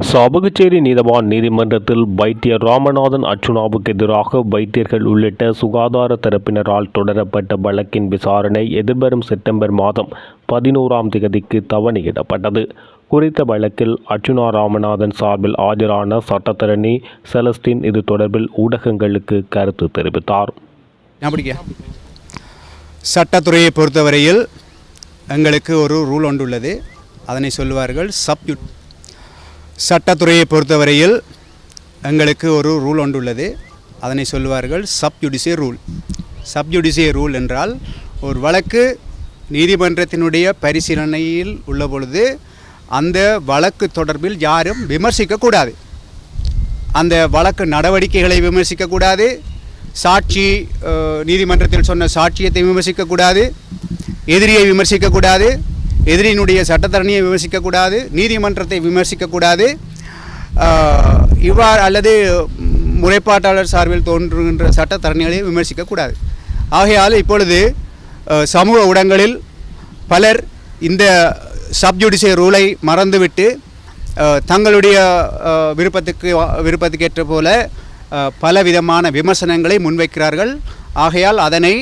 சாவகச்சேரி நீதவான் நீதிமன்றத்தில் வைத்தியர் ராமநாதன் அர்ச்சுனாவுக்கு எதிராக வைத்தியர்கள் உள்ளிட்ட சுகாதார தரப்பினரால் தொடரப்பட்ட வழக்கின் விசாரணை எதிர்வரும் செப்டம்பர் மாதம் 11ஆம் தேதிக்கு தவணையிடப்பட்டது. குறித்த வழக்கில் அர்ச்சுனா ராமநாதன் சார்பில் ஆஜரான சட்டத்தரணி செலஸ்டின் இது தொடர்பில் ஊடகங்களுக்கு கருத்து தெரிவித்தார். சட்டத்துறையை பொறுத்தவரையில் எங்களுக்கு ஒரு ரூல் ஒன்று உள்ளது, அதனை சொல்வார்கள் சப்யூட். சட்டத்துறையை பொறுத்தவரையில் எங்களுக்கு ஒரு ரூல் ஒன்று உள்ளது, அதனை சொல்வார்கள் சப்ஜுடிஷிய ரூல். சப்ஜுடிஷிய ரூல் என்றால் ஒரு வழக்கு நீதிமன்றத்தினுடைய பரிசீலனையில் உள்ள பொழுது அந்த வழக்கு தொடர்பில் யாரும் விமர்சிக்கக்கூடாது, அந்த வழக்கு நடவடிக்கைகளை விமர்சிக்கக்கூடாது, சாட்சி நீதிமன்றத்தில் சொன்ன சாட்சியத்தை விமர்சிக்கக்கூடாது, எதிரியை விமர்சிக்கக்கூடாது, எதிரியினுடைய சட்டத்தரணியை விமர்சிக்கக்கூடாது, நீதிமன்றத்தை விமர்சிக்கக்கூடாது, இவ்வாறு அல்லது முறைப்பாட்டாளர் சார்பில் தோன்றுகின்ற சட்டத்தரணிகளை விமர்சிக்கக்கூடாது. ஆகையால் இப்பொழுது சமூக ஊடகங்களில் பலர் இந்த சப்ஜுடிஷியல் ரூலை மறந்துவிட்டு தங்களுடைய விருப்பத்துக்கேற்ற போல பலவிதமான விமர்சனங்களை முன்வைக்கிறார்கள். ஆகையால் அதனை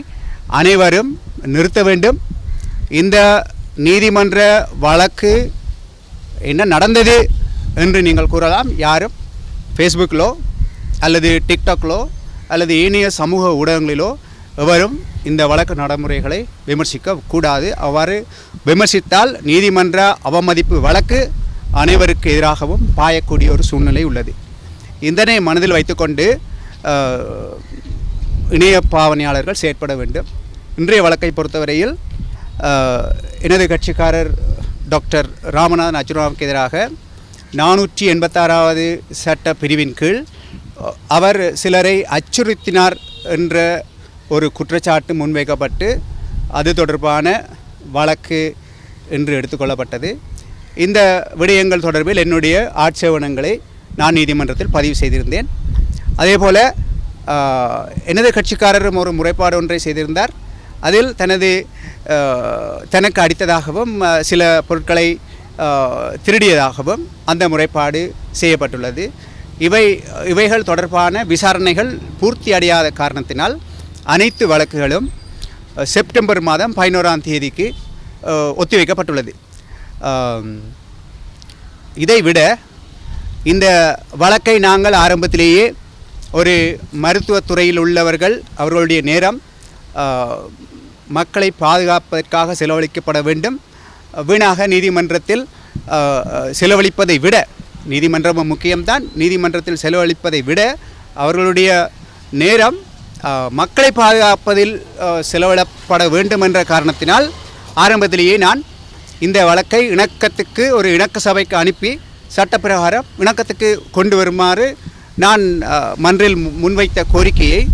அனைவரும் நிறுத்த வேண்டும். இந்த நீதிமன்ற வழக்கு என்ன நடந்தது என்று நீங்கள் கூறலாம். யாரும் ஃபேஸ்புக்கிலோ அல்லது டிக்டாக்லோ அல்லது ஏனைய சமூக ஊடகங்களிலோ எவரும் இந்த வழக்கு நடைமுறைகளை விமர்சிக்கக்கூடாது. அவ்வாறு விமர்சித்தால் நீதிமன்ற அவமதிப்பு வழக்கு அனைவருக்கு எதிராகவும் பாயக்கூடிய ஒரு சூழ்நிலை உள்ளது. இதனை மனதில் வைத்துக்கொண்டு இணைய பாவனையாளர்கள் செயற்பட வேண்டும். இன்றைய வழக்கை பொறுத்தவரையில் எனது கட்சிக்காரர் டாக்டர் ராமநாதன் அர்ச்சுனாவுக்கு எதிராக 486வது சட்ட பிரிவின் கீழ் அவர் சிலரை அச்சுறுத்தினார் என்ற ஒரு குற்றச்சாட்டு முன்வைக்கப்பட்டு அது தொடர்பான வழக்கு என்று எடுத்துக்கொள்ளப்பட்டது. இந்த விடயங்கள் தொடர்பில் என்னுடைய ஆட்சேபணங்களை நான் நீதிமன்றத்தில் பதிவு செய்திருந்தேன். அதேபோல் எனது கட்சிக்காரரும் ஒரு முறைப்பாடு ஒன்றை செய்திருந்தார். அதில் தனக்கு அடித்ததாகவும் சில பொருட்களை திருடியதாகவும் அந்த முறைப்பாடு செய்யப்பட்டுள்ளது. இவைகள் தொடர்பான விசாரணைகள் பூர்த்தி அடையாத காரணத்தினால் அனைத்து வழக்குகளும் செப்டம்பர் மாதம் 11ஆம் தேதிக்கு ஒத்திவைக்கப்பட்டுள்ளது. இதைவிட இந்த வழக்கை நாங்கள் ஆரம்பத்திலேயே ஒரு மருத்துவத்துறையில் உள்ளவர்கள் அவர்களுடைய நேரம் மக்களை பாதுகாப்பதற்காக செலவழிக்கப்பட வேண்டும், வீணாக நீதிமன்றத்தில் செலவழிப்பதை விட, நீதிமன்றமும் முக்கியம்தான், நீதிமன்றத்தில் செலவழிப்பதை விட அவர்களுடைய நேரம் மக்களை பாதுகாப்பதில் செலவிடப்பட வேண்டும் என்ற காரணத்தினால் ஆரம்பத்திலேயே நான் இந்த வழக்கை இணக்கத்துக்கு ஒரு இணக்க சபைக்கு அனுப்பி சட்டப்பிரகாரம் இணக்கத்துக்கு கொண்டு வருமாறு நான் மன்றில் முன்வைத்த கோரிக்கையை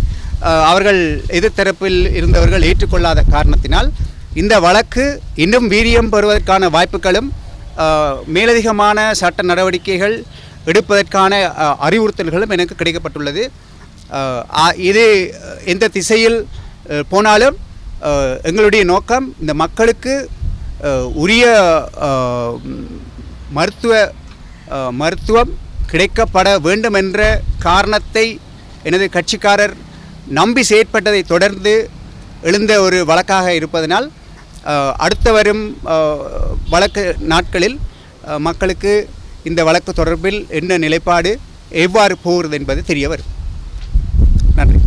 அவர்கள் எதிர்த்தரப்பில் இருந்தவர்கள் ஏற்றுக்கொள்ளாத காரணத்தினால் இந்த வழக்கு இன்னும் வீரியம் பெறுவதற்கான வாய்ப்புகளும் மேலதிகமான சட்ட நடவடிக்கைகள் எடுப்பதற்கான அறிவுறுத்தல்களும் எனக்கு கிடைக்கப்பட்டுள்ளது. இது எந்த திசையில் போனாலும் எங்களுடைய நோக்கம் இந்த மக்களுக்கு உரிய மருத்துவம் கிடைக்கப்பட வேண்டும் என்ற காரணத்தை எனது கட்சிக்காரர் நம்பி செயற்பட்டதை தொடர்ந்து எழுந்த ஒரு வழக்காக இருப்பதனால் அடுத்த வரும் வழக்கு நாட்களில் மக்களுக்கு இந்த வழக்கு தொடர்பில் என்ன நிலைப்பாடு எவ்வாறு போகிறது என்பது தெரிய வரும். நன்றி.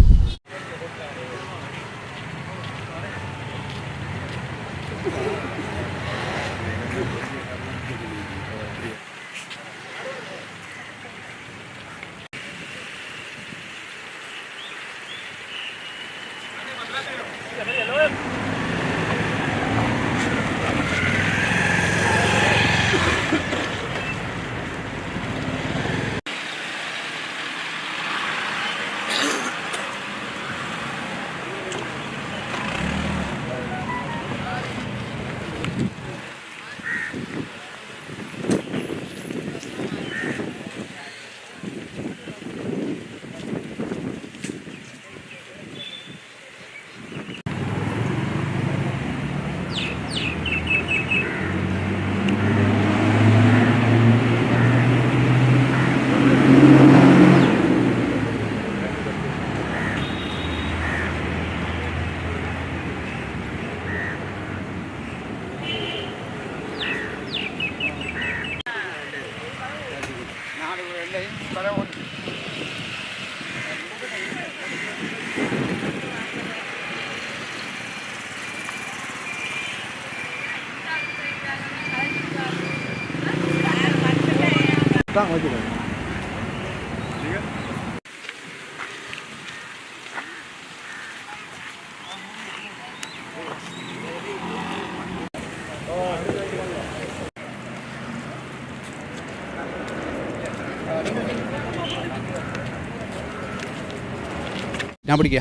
நான் பிடிக்க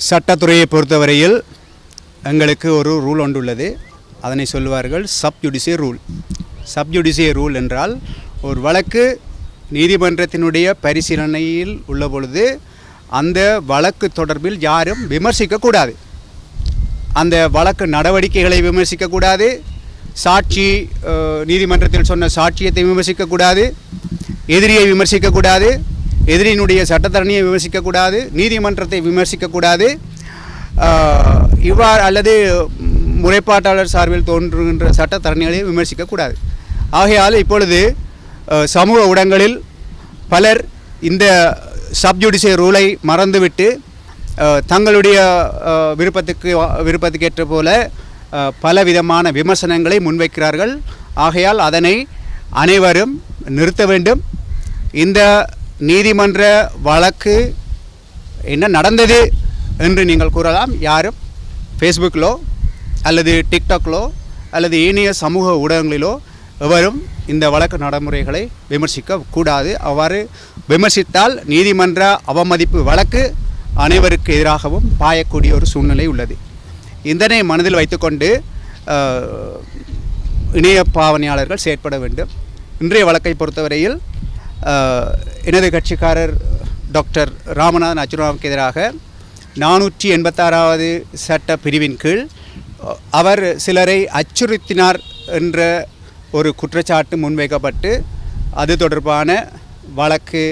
சட்டத்துறையை பொறுத்தவரையில் எங்களுக்கு ஒரு ரூல் ஒன்று உள்ளது. அதனை சொல்வார்கள் சப்ஜுடிஷியல் ரூல். சப்ஜுடிஷியல் ரூல் என்றால் ஒரு வழக்கு நீதிமன்றத்தினுடைய பரிசீலனையில் உள்ள பொழுது அந்த வழக்கு தொடர்பில் யாரும் விமர்சிக்கக்கூடாது. அந்த வழக்கு நடவடிக்கைகளை விமர்சிக்கக்கூடாது. சாட்சி நீதிமன்றத்தில் சொன்ன சாட்சியத்தை விமர்சிக்கக்கூடாது. எதிரியை விமர்சிக்கக்கூடாது. எதிரியினுடைய சட்டத்தரணியை விமர்சிக்கக்கூடாது. நீதிமன்றத்தை விமர்சிக்கக்கூடாது. இவ்வாறு அல்லது முறைப்பாட்டாளர் சார்பில் தோன்றுகின்ற சட்டத்தரணிகளை விமர்சிக்கக்கூடாது. ஆகையால் இப்பொழுது சமூக ஊடகங்களில் பலர் இந்த சப்ஜுடிஷியல் ரூலை மறந்துவிட்டு தங்களுடைய விருப்பத்துக்கேற்ற போல பலவிதமான விமர்சனங்களை முன்வைக்கிறார்கள். ஆகையால் அதனை அனைவரும் நிறுத்த வேண்டும். இந்த நீதிமன்ற வழக்கு என்ன நடந்தது என்று நீங்கள் கூறலாம். யாரும் ஃபேஸ்புக்கிலோ அல்லது டிக்டாக்லோ அல்லது ஏனைய சமூக ஊடகங்களிலோ எவரும் இந்த வழக்கு நடைமுறைகளை விமர்சிக்க கூடாது. அவ்வாறு விமர்சித்தால் நீதிமன்ற அவமதிப்பு வழக்கு அனைவருக்கு எதிராகவும் பாயக்கூடிய ஒரு சூழ்நிலை உள்ளது. இதனை மனதில் வைத்துக்கொண்டு இணைய பாவனையாளர்கள் செயற்பட வேண்டும். இன்றைய வழக்கை பொறுத்தவரையில் எனது கட்சிக்காரர் டாக்டர் ராமநாதன் அச்சுனாவுக்கு எதிராக 486வது சட்ட பிரிவின் கீழ் அவர் சிலரை அச்சுறுத்தினார் என்ற ஒரு குற்றச்சாட்டு முன்வைக்கப்பட்டு அது தொடர்பான வழக்கு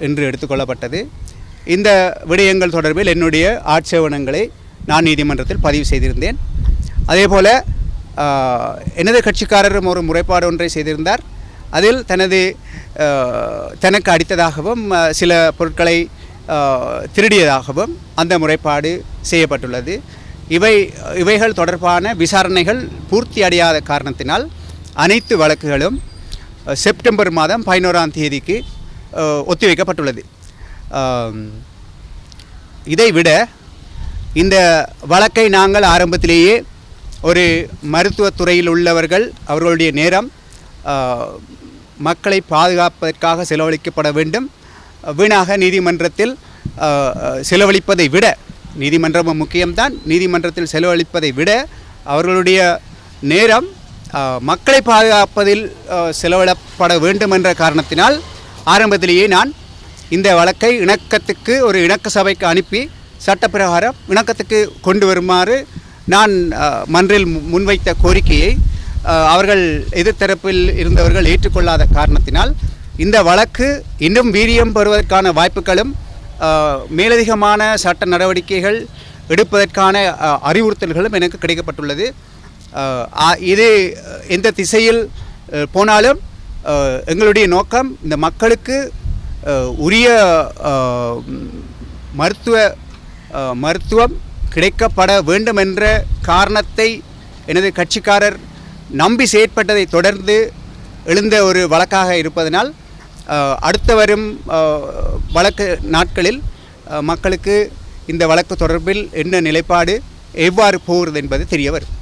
என்று எடுத்துக்கொள்ளப்பட்டது. இந்த விடயங்கள் தொடர்பில் என்னுடைய ஆட்சேபணங்களை நான் நீதிமன்றத்தில் பதிவு செய்திருந்தேன். அதேபோல் எனது கட்சிக்காரரும் ஒரு முறைப்பாடு ஒன்றை செய்திருந்தார். அதில் தனக்கு அடித்ததாகவும் சில பொருட்களை திருடியதாகவும் அந்த முறைப்பாடு செய்யப்பட்டுள்ளது. இவைகள் தொடர்பான விசாரணைகள் பூர்த்தி அடையாத காரணத்தினால் அனைத்து வழக்குகளும் செப்டம்பர் மாதம் 11ஆம் தேதிக்கு ஒத்திவைக்கப்பட்டுள்ளது. இதைவிட இந்த வழக்கை நாங்கள் ஆரம்பத்திலேயே ஒரு மருத்துவத்துறையில் உள்ளவர்கள் அவர்களுடைய நேரம் மக்களை பாதுகாப்பதற்காக செலவழிக்கப்பட வேண்டும். வீணாக நீதிமன்றத்தில் செலவழிப்பதை விட, நீதிமன்றமும் முக்கியம்தான், நீதிமன்றத்தில் செலவழிப்பதை விட அவர்களுடைய நேரம் மக்களை பாதுகாப்பதில் செலவிடப்பட வேண்டும் என்ற காரணத்தினால் ஆரம்பத்திலேயே நான் இந்த வழக்கை இணக்கத்துக்கு ஒரு இணக்க சபைக்கு அனுப்பி சட்டப்பிரகாரம் இணக்கத்துக்கு கொண்டு வருமாறு நான் மன்றில் முன்வைத்த கோரிக்கையை அவர்கள் எதிர்த்தரப்பில் இருந்தவர்கள் ஏற்றுக்கொள்ளாத காரணத்தினால் இந்த வழக்கு இன்னும் வீரியம் பெறுவதற்கான வாய்ப்புகளும் மேலதிகமான சட்ட நடவடிக்கைகள் எடுப்பதற்கான அறிவுறுத்தல்களும் எனக்கு கிடைக்கப்பட்டுள்ளது. இது எந்த திசையில் போனாலும் எங்களுடைய நோக்கம் இந்த மக்களுக்கு உரிய மருத்துவம் கிடைக்கப்பட வேண்டும் என்ற காரணத்தை எனது கட்சிக்காரர் நம்பி செயற்பட்டதை தொடர்ந்து எழுந்த ஒரு வழக்காக இருப்பதனால் அடுத்து வரும் வழக்கு நாட்களில் மக்களுக்கு இந்த வழக்கு தொடர்பில் என்ன நிலைப்பாடு எவ்வாறு போகிறது என்பது தெரிய வரும்.